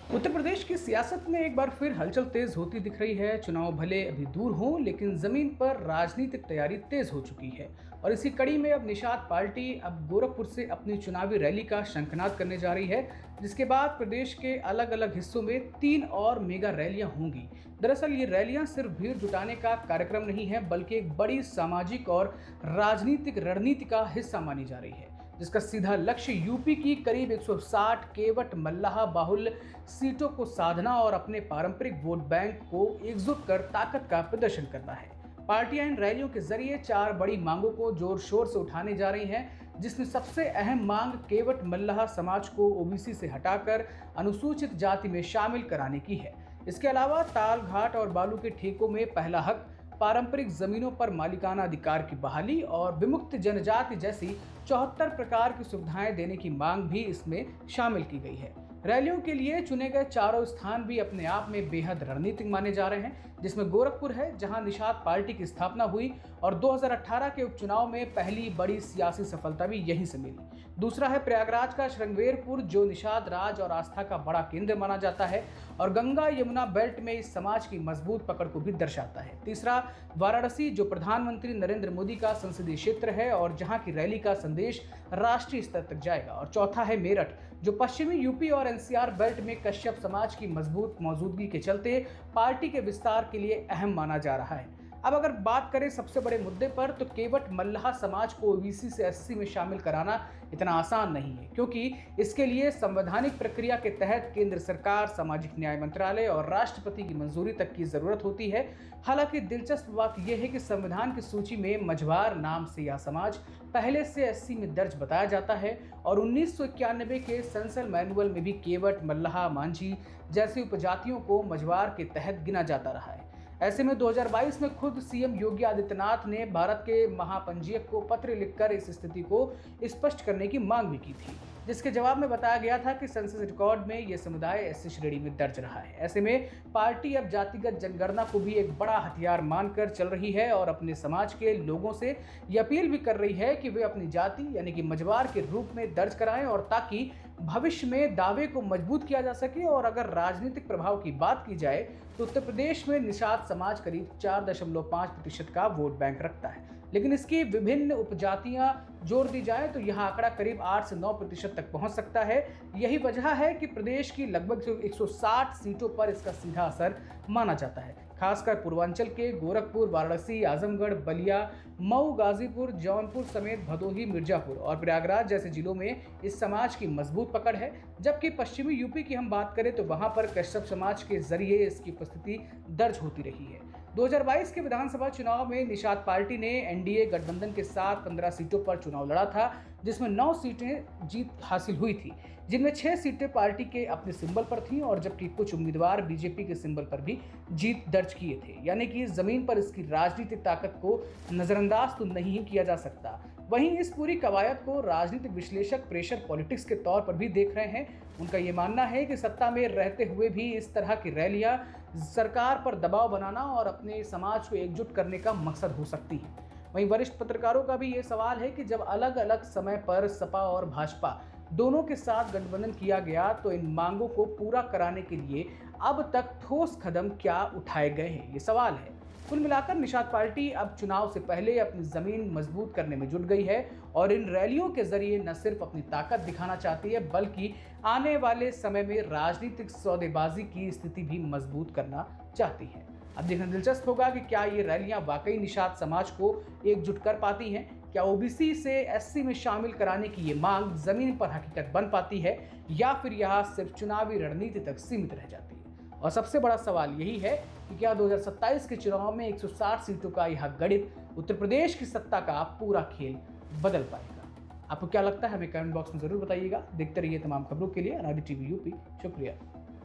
उत्तर प्रदेश की सियासत में एक बार फिर हलचल तेज होती दिख रही है। चुनाव भले अभी दूर हों, लेकिन जमीन पर राजनीतिक तैयारी तेज हो चुकी है। और इसी कड़ी में अब निषाद पार्टी अब गोरखपुर से अपनी चुनावी रैली का शंखनाद करने जा रही है, जिसके बाद प्रदेश के अलग अलग हिस्सों में 3 और मेगा रैलियां होंगी। दरअसल ये रैलियां सिर्फ भीड़ जुटाने का कार्यक्रम नहीं है, बल्कि एक बड़ी सामाजिक और राजनीतिक रणनीति का हिस्सा मानी जा रही है, जिसका सीधा लक्ष्य यूपी की करीब 160 केवट मल्लाह बाहुल्य सीटों को साधना और अपने पारंपरिक वोट बैंक को एकजुट कर ताकत का प्रदर्शन करना है। पार्टियां इन रैलियों के जरिए 4 बड़ी मांगों को जोर शोर से उठाने जा रही हैं, जिसमें सबसे अहम मांग केवट मल्लाह समाज को ओबीसी से हटाकर अनुसूचित जाति में शामिल कराने की है। इसके अलावा ताल घाट और बालू के ठेकों में पहला हक, पारंपरिक जमीनों पर मालिकाना अधिकार की बहाली और विमुक्त जनजाति जैसी 74 प्रकार की सुविधाएं देने की मांग भी इसमें शामिल की गई है। रैलियों के लिए चुने गए चारों स्थान भी अपने आप में बेहद रणनीतिक माने जा रहे हैं, जिसमें गोरखपुर है, जहां निषाद पार्टी की स्थापना हुई और 2018 के उपचुनाव में पहली बड़ी सियासी सफलता भी यहीं से मिली। दूसरा है प्रयागराज का श्रृंगेरपुर, जो निषाद राज और आस्था का बड़ा केंद्र माना जाता है और गंगा यमुना बेल्ट में इस समाज की मजबूत पकड़ को भी दर्शाता है। तीसरा वाराणसी, जो प्रधानमंत्री नरेंद्र मोदी का संसदीय क्षेत्र है और जहां की रैली का संदेश राष्ट्रीय स्तर तक जाएगा। और चौथा है मेरठ, जो पश्चिमी यूपी और एनसीआर बेल्ट में कश्यप समाज की मजबूत मौजूदगी के चलते पार्टी के विस्तार के लिए अहम माना जा रहा है। अब अगर बात करें सबसे बड़े मुद्दे पर, तो केवट मल्लाह समाज को ओबीसी से एससी में शामिल कराना इतना आसान नहीं है, क्योंकि इसके लिए संवैधानिक प्रक्रिया के तहत केंद्र सरकार, सामाजिक न्याय मंत्रालय और राष्ट्रपति की मंजूरी तक की जरूरत होती है। हालांकि दिलचस्प बात यह है कि संविधान की सूची में मझवार नाम से यह समाज पहले से एससी में दर्ज बताया जाता है और 1991 के सेंसर मैनुअल में भी केवट, मल्लाह, मांझी जैसी उपजातियों को मझवार के तहत गिना जाता रहा है। ऐसे में 2022 में खुद सीएम योगी आदित्यनाथ ने भारत के महापंजीयक को पत्र लिखकर इस स्थिति को स्पष्ट करने की मांग भी की थी, जिसके जवाब में बताया गया था कि सेंसस रिकॉर्ड में यह समुदाय एससी श्रेणी में दर्ज रहा है। ऐसे में पार्टी अब जातिगत जनगणना को भी एक बड़ा हथियार मानकर चल रही है और अपने समाज के लोगों से यह अपील भी कर रही है कि वे अपनी जाति यानी कि मझवार के रूप में दर्ज कराएं, और ताकि भविष्य में दावे को मजबूत किया जा सके। और अगर राजनीतिक प्रभाव की बात की जाए तो उत्तर प्रदेश में निषाद समाज करीब 4.5% का वोट बैंक रखता है, लेकिन इसकी विभिन्न उपजातियां जोड़ दी जाए तो यह आंकड़ा करीब 8 से 9% तक पहुंच सकता है। यही वजह है कि प्रदेश की लगभग 160 सीटों पर इसका सीधा असर माना जाता है। खासकर पूर्वांचल के गोरखपुर, वाराणसी, आजमगढ़, बलिया, मऊ, गाजीपुर, जौनपुर समेत भदोही, मिर्जापुर और प्रयागराज जैसे जिलों में इस समाज की मजबूत पकड़ है। जबकि पश्चिमी यूपी की हम बात करें तो वहां पर कश्यप समाज के जरिए इसकी उपस्थिति दर्ज होती रही है। 2022 के विधानसभा चुनाव में निषाद पार्टी ने एनडीए गठबंधन के साथ 15 सीटों पर चुनाव लड़ा था, जिसमें 9 सीटें जीत हासिल हुई थी, जिनमें 6 सीटें पार्टी के अपने सिंबल पर थीं और जबकि कुछ उम्मीदवार बीजेपी के सिंबल पर भी जीत दर्ज किए थे। यानी कि इस जमीन पर इसकी राजनीतिक ताकत को नजरअंदाज तो नहीं किया जा सकता। वहीं इस पूरी कवायद को राजनीतिक विश्लेषक प्रेशर पॉलिटिक्स के तौर पर भी देख रहे हैं। उनका ये मानना है कि सत्ता में रहते हुए भी इस तरह की रैलियां सरकार पर दबाव बनाना और अपने समाज को एकजुट करने का मकसद हो सकती है। वहीं वरिष्ठ पत्रकारों का भी ये सवाल है कि जब अलग अलग समय पर सपा और भाजपा दोनों के साथ गठबंधन किया गया तो इन मांगों को पूरा कराने के लिए अब तक ठोस कदम क्या उठाए गए हैं, ये सवाल है। कुल मिलाकर निषाद पार्टी अब चुनाव से पहले अपनी जमीन मजबूत करने में जुट गई है और इन रैलियों के जरिए न सिर्फ अपनी ताकत दिखाना चाहती है, बल्कि आने वाले समय में राजनीतिक सौदेबाजी की स्थिति भी मजबूत करना चाहती है। अब देखना दिलचस्प होगा कि क्या ये रैलियां वाकई निषाद समाज को एकजुट कर पाती हैं, क्या ओबीसी से एससी में शामिल कराने की ये मांग जमीन पर हकीकत बन पाती है, या फिर यह सिर्फ चुनावी रणनीति तक सीमित रह जाती है। और सबसे बड़ा सवाल यही है कि क्या 2027 के चुनाव में 160 सीटों का यह गणित उत्तर प्रदेश की सत्ता का पूरा खेल बदल पाएगा। आपको क्या लगता है, हमें कमेंट बॉक्स में जरूर बताइएगा। देखते रहिए तमाम खबरों के लिए अनादि टीवी यूपी। शुक्रिया।